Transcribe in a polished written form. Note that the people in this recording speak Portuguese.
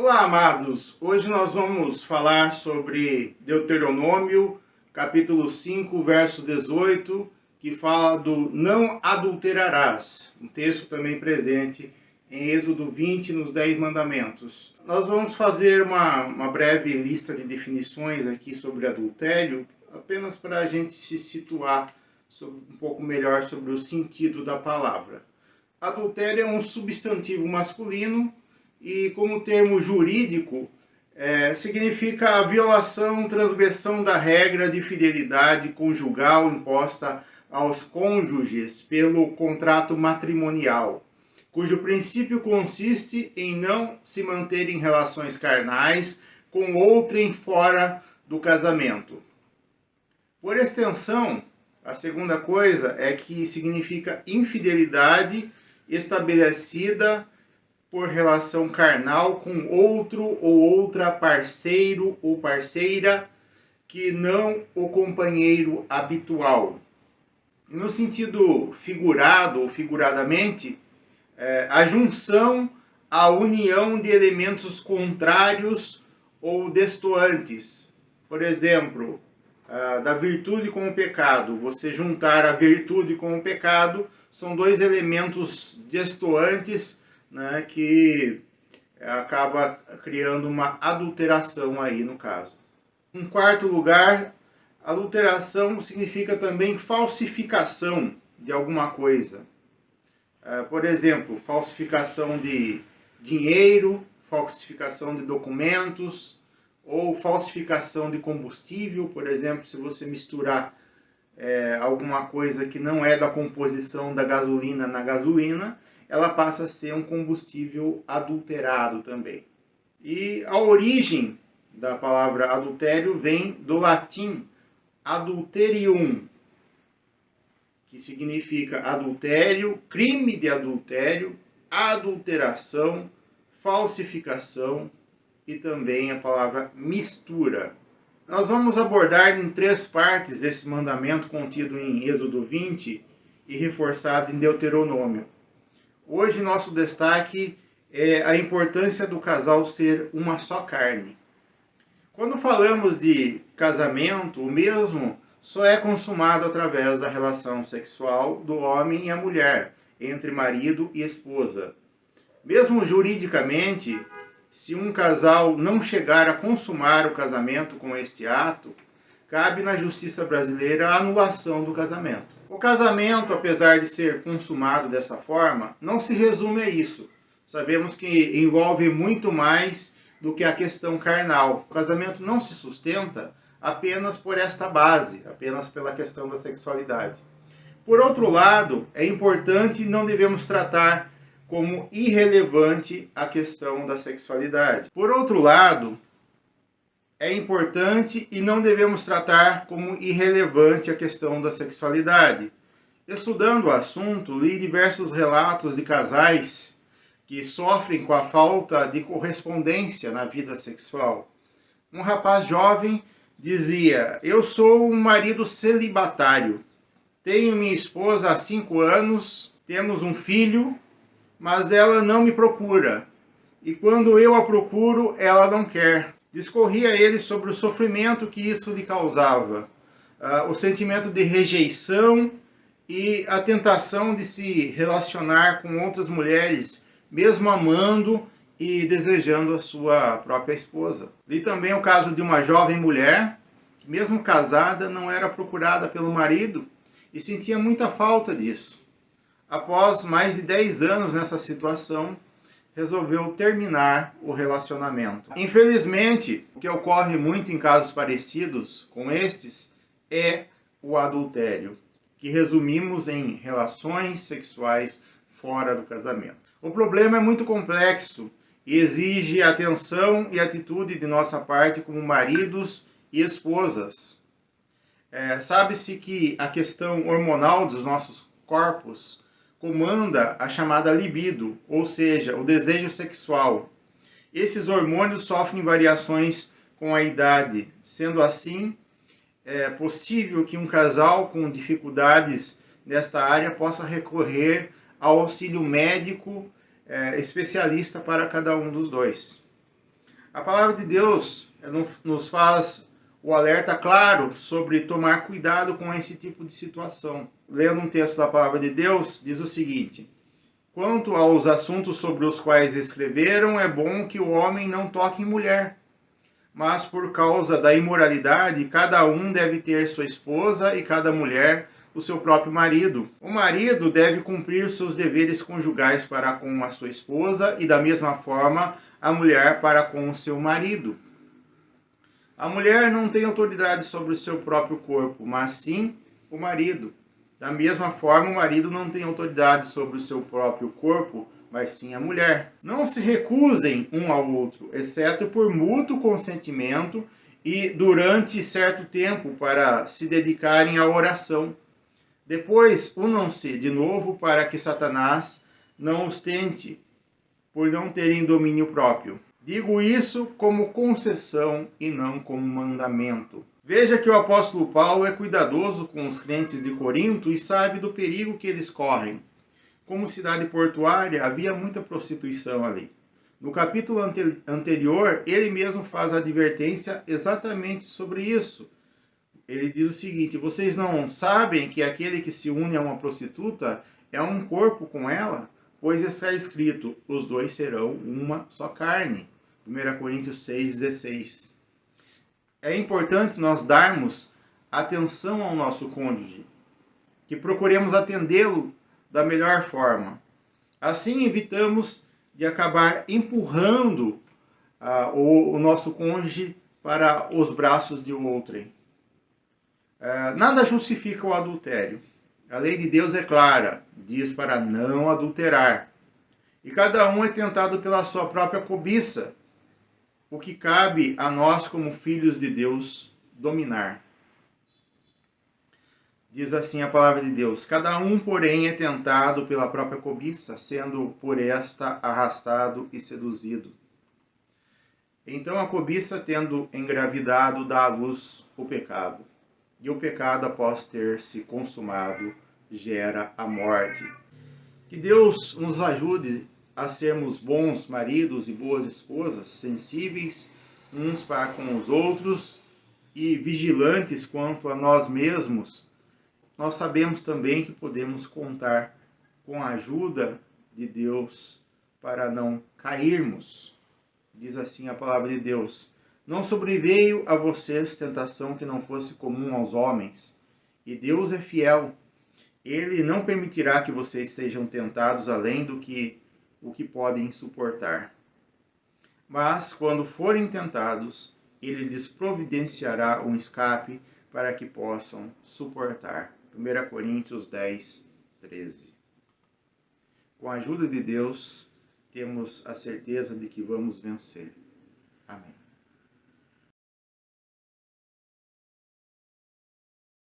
Olá, amados! Hoje nós vamos falar sobre Deuteronômio, capítulo 5, verso 18, que fala do não adulterarás, um texto também presente em Êxodo 20, nos 10 mandamentos. Nós vamos fazer uma breve lista de definições aqui sobre adultério, apenas para a gente se situar um pouco melhor sobre o sentido da palavra. Adultério é um substantivo masculino e, como termo jurídico, significa a violação, transgressão da regra de fidelidade conjugal imposta aos cônjuges pelo contrato matrimonial, cujo princípio consiste em não se manter em relações carnais com outrem fora do casamento. Por extensão, a segunda coisa é que significa infidelidade estabelecida por relação carnal com outro ou outra parceiro ou parceira que não o companheiro habitual. No sentido figurado ou figuradamente, a junção, a união de elementos contrários ou destoantes. Por exemplo, da virtude com o pecado. Você juntar a virtude com o pecado são dois elementos destoantes, né, que acaba criando uma adulteração aí no caso. Em quarto lugar, adulteração significa também falsificação de alguma coisa. Por exemplo, falsificação de dinheiro, falsificação de documentos, ou falsificação de combustível. Por exemplo, se você misturar alguma coisa que não é da composição da gasolina na gasolina, ela passa a ser um combustível adulterado também. E a origem da palavra adultério vem do latim adulterium, que significa adultério, crime de adultério, adulteração, falsificação e também a palavra mistura. Nós vamos abordar em 3 partes esse mandamento contido em Êxodo 20 e reforçado em Deuteronômio. Hoje nosso destaque é a importância do casal ser uma só carne. Quando falamos de casamento, o mesmo só é consumado através da relação sexual do homem e a mulher, entre marido e esposa. Mesmo juridicamente, se um casal não chegar a consumar o casamento com este ato, cabe na justiça brasileira a anulação do casamento. O casamento, apesar de ser consumado dessa forma, não se resume a isso. Sabemos que envolve muito mais do que a questão carnal. O casamento não se sustenta apenas por esta base, apenas pela questão da sexualidade. Por outro lado, é importante e não devemos tratar como irrelevante a questão da sexualidade. Por outro lado, é importante e não devemos tratar como irrelevante a questão da sexualidade. Estudando o assunto, li diversos relatos de casais que sofrem com a falta de correspondência na vida sexual. Um rapaz jovem dizia: "Eu sou um marido celibatário. Tenho minha esposa há 5 anos, temos um filho, mas ela não me procura. E quando eu a procuro, ela não quer." Discorria a ele sobre o sofrimento que isso lhe causava, o sentimento de rejeição e a tentação de se relacionar com outras mulheres, mesmo amando e desejando a sua própria esposa. Li também o caso de uma jovem mulher, que mesmo casada, não era procurada pelo marido e sentia muita falta disso. Após mais de 10 anos nessa situação, resolveu terminar o relacionamento. Infelizmente, o que ocorre muito em casos parecidos com estes é o adultério, que resumimos em relações sexuais fora do casamento. O problema é muito complexo e exige atenção e atitude de nossa parte como maridos e esposas. Sabe-se que a questão hormonal dos nossos corpos comanda a chamada libido, ou seja, o desejo sexual. Esses hormônios sofrem variações com a idade. Sendo assim, é possível que um casal com dificuldades nesta área possa recorrer ao auxílio médico especialista para cada um dos dois. A palavra de Deus nos faz o alerta claro sobre tomar cuidado com esse tipo de situação. Lendo um texto da palavra de Deus, diz o seguinte: quanto aos assuntos sobre os quais escreveram, é bom que o homem não toque em mulher. Mas por causa da imoralidade, cada um deve ter sua esposa e cada mulher o seu próprio marido. O marido deve cumprir seus deveres conjugais para com a sua esposa e da mesma forma a mulher para com o seu marido. A mulher não tem autoridade sobre o seu próprio corpo, mas sim o marido. Da mesma forma, o marido não tem autoridade sobre o seu próprio corpo, mas sim a mulher. Não se recusem um ao outro, exceto por mútuo consentimento e durante certo tempo para se dedicarem à oração. Depois, unam-se de novo para que Satanás não os tente, por não terem domínio próprio. Digo isso como concessão e não como mandamento. Veja que o apóstolo Paulo é cuidadoso com os crentes de Corinto e sabe do perigo que eles correm. Como cidade portuária, havia muita prostituição ali. No capítulo anterior, ele mesmo faz a advertência exatamente sobre isso. Ele diz o seguinte: vocês não sabem que aquele que se une a uma prostituta é um corpo com ela? Pois está escrito, os dois serão uma só carne. 1 Coríntios 6,16. É importante nós darmos atenção ao nosso cônjuge, que procuremos atendê-lo da melhor forma. Assim evitamos de acabar empurrando o nosso cônjuge para os braços de outrem. Nada justifica o adultério. A lei de Deus é clara, diz para não adulterar. E cada um é tentado pela sua própria cobiça, o que cabe a nós como filhos de Deus dominar. Diz assim a palavra de Deus: cada um, porém, é tentado pela própria cobiça, sendo por esta arrastado e seduzido. Então a cobiça, tendo engravidado, dá à luz o pecado. E o pecado, após ter se consumado, gera a morte. Que Deus nos ajude a sermos bons maridos e boas esposas, sensíveis uns para com os outros e vigilantes quanto a nós mesmos. Nós sabemos também que podemos contar com a ajuda de Deus para não cairmos. Diz assim a palavra de Deus: não sobreveio a vocês tentação que não fosse comum aos homens, e Deus é fiel. Ele não permitirá que vocês sejam tentados além do que o que podem suportar. Mas, quando forem tentados, ele lhes providenciará um escape para que possam suportar. 1 Coríntios 10, 13. Com a ajuda de Deus, temos a certeza de que vamos vencer. Amém.